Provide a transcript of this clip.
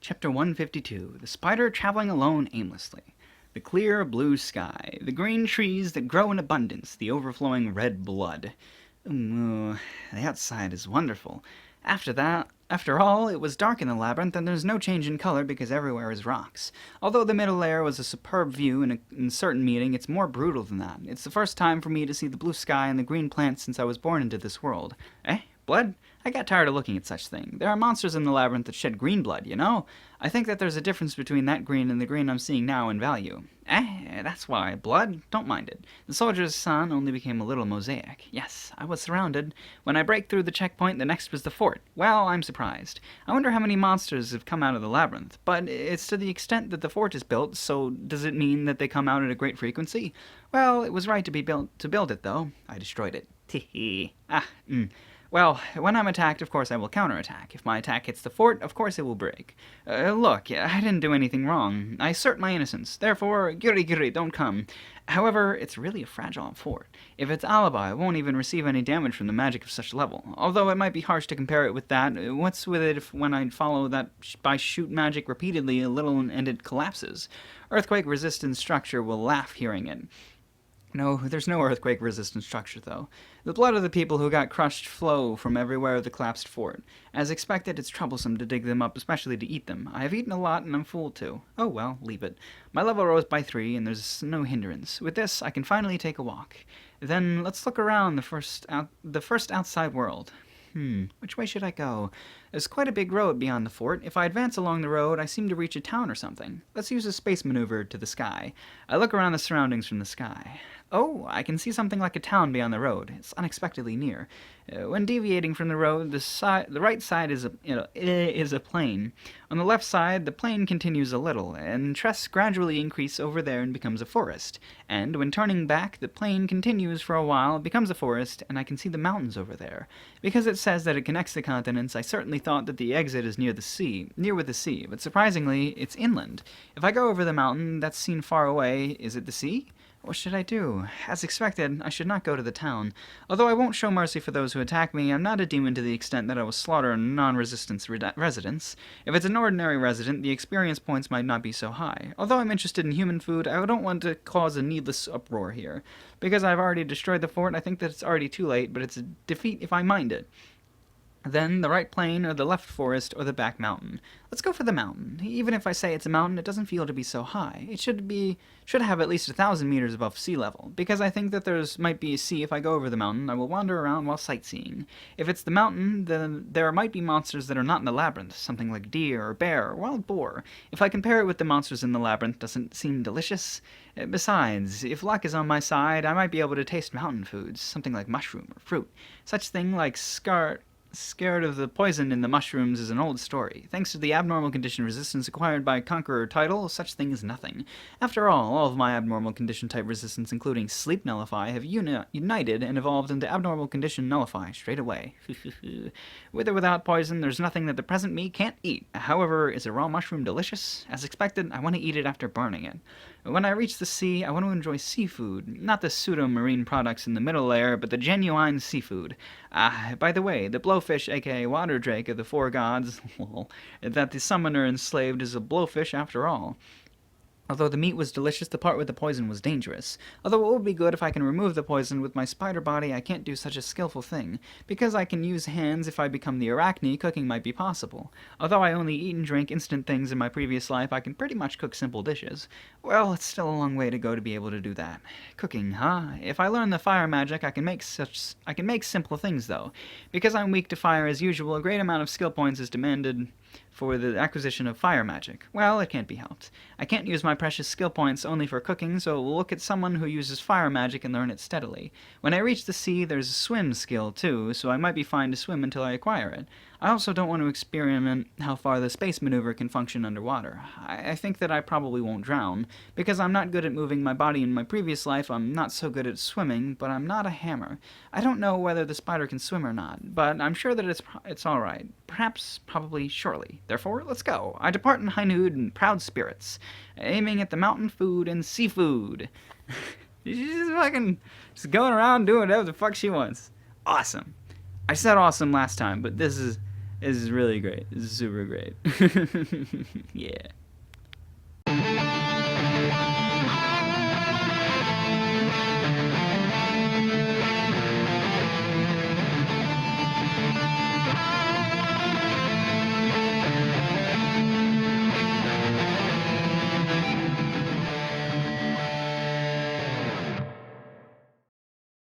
Chapter 152, The Spider Traveling Alone Aimlessly. The clear blue sky, the green trees that grow in abundance, the overflowing red blood. The outside is wonderful. After all, it was dark in the labyrinth, and there's no change in color because everywhere is rocks. Although the middle layer was a superb view in certain meaning, it's more brutal than that. It's the first time for me to see the blue sky and the green plants since I was born into this world. Blood? I got tired of looking at such thing. There are monsters in the labyrinth that shed green blood, you know? I think that there's a difference between that green and the green I'm seeing now in value. That's why. Blood? Don't mind it. The soldier's son only became a little mosaic. Yes, I was surrounded. When I break through the checkpoint, the next was the fort. Well, I'm surprised. I wonder how many monsters have come out of the labyrinth. But it's to the extent that the fort is built, so does it mean that they come out at a great frequency? Well, it was right to build it, though. I destroyed it. Tee Well, when I'm attacked, of course I will counterattack. If my attack hits the fort, of course it will break. Look, I didn't do anything wrong. I assert my innocence. Therefore, giri, don't come. However, it's really a fragile fort. If it's alibi, it won't even receive any damage from the magic of such level. Although it might be harsh to compare it with that. What's with it if when I follow that by shoot magic repeatedly a little and it collapses? Earthquake-resistant structure will laugh hearing it. No, there's no earthquake-resistant structure, though. The blood of the people who got crushed flow from everywhere of the collapsed fort. As expected, it's troublesome to dig them up, especially to eat them. I have eaten a lot, and I'm full, too. Oh well, leave it. My level rose by 3, and there's no hindrance. With this, I can finally take a walk. Then, let's look around the first outside world. Which way should I go? There's quite a big road beyond the fort. If I advance along the road, I seem to reach a town or something. Let's use a space maneuver to the sky. I look around the surroundings from the sky. Oh, I can see something like a town beyond the road. It's unexpectedly near. When deviating from the road, the right side is a plain. On the left side, the plain continues a little, and trees gradually increase over there and becomes a forest. And when turning back, the plain continues for a while, becomes a forest, and I can see the mountains over there. Because it says that it connects the continents, I certainly thought that the exit is near with the sea, but surprisingly, it's inland. If I go over the mountain that's seen far away, is it the sea? What should I do? As expected, I should not go to the town. Although I won't show mercy for those who attack me, I'm not a demon to the extent that I will slaughter non-resistance residents. If it's an ordinary resident, the experience points might not be so high. Although I'm interested in human food, I don't want to cause a needless uproar here. Because I've already destroyed the fort, I think that it's already too late, but it's a defeat if I mind it. Then the right plain, or the left forest, or the back mountain. Let's go for the mountain. Even if I say it's a mountain, it doesn't feel to be so high. It should have at least 1,000 meters above sea level. Because I think that might be a sea if I go over the mountain, I will wander around while sightseeing. If it's the mountain, then there might be monsters that are not in the labyrinth, something like deer, or bear, or wild boar. If I compare it with the monsters in the labyrinth, doesn't it seem delicious? Besides, if luck is on my side, I might be able to taste mountain foods, something like mushroom or fruit. Such thing like scared of the poison in the mushrooms is an old story. Thanks to the abnormal condition resistance acquired by Conqueror title, such thing is nothing. After all of my abnormal condition type resistance, including Sleep Nullify, have united and evolved into abnormal condition Nullify straight away. With or without poison, there's nothing that the present me can't eat. However, is a raw mushroom delicious? As expected, I want to eat it after burning it. When I reach the sea, I want to enjoy seafood. Not the pseudo-marine products in the middle layer, but the genuine seafood. By the way, the blowfish, aka water drake of the four gods, that the summoner enslaved is a blowfish after all. Although the meat was delicious, the part with the poison was dangerous. Although it would be good if I can remove the poison with my spider body, I can't do such a skillful thing. Because I can use hands if I become the arachne, cooking might be possible. Although I only eat and drink instant things in my previous life, I can pretty much cook simple dishes. Well, it's still a long way to go to be able to do that. Cooking, huh? If I learn the fire magic, I can make simple things, though. Because I'm weak to fire as usual, a great amount of skill points is demanded for the acquisition of fire magic. Well, it can't be helped. I can't use my precious skill points only for cooking, so we'll look at someone who uses fire magic and learn it steadily. When I reach the sea, there's a swim skill too, so I might be fine to swim until I acquire it. I also don't want to experiment how far the space maneuver can function underwater. I think that I probably won't drown. Because I'm not good at moving my body in my previous life, I'm not so good at swimming, but I'm not a hammer. I don't know whether the spider can swim or not, but I'm sure that it's alright. Perhaps, probably, surely. Therefore, let's go. I depart in high mood and proud spirits, aiming at the mountain food and seafood. She's just going around doing whatever the fuck she wants. Awesome. I said awesome last time, but this is This is really great. This is super great. Yeah.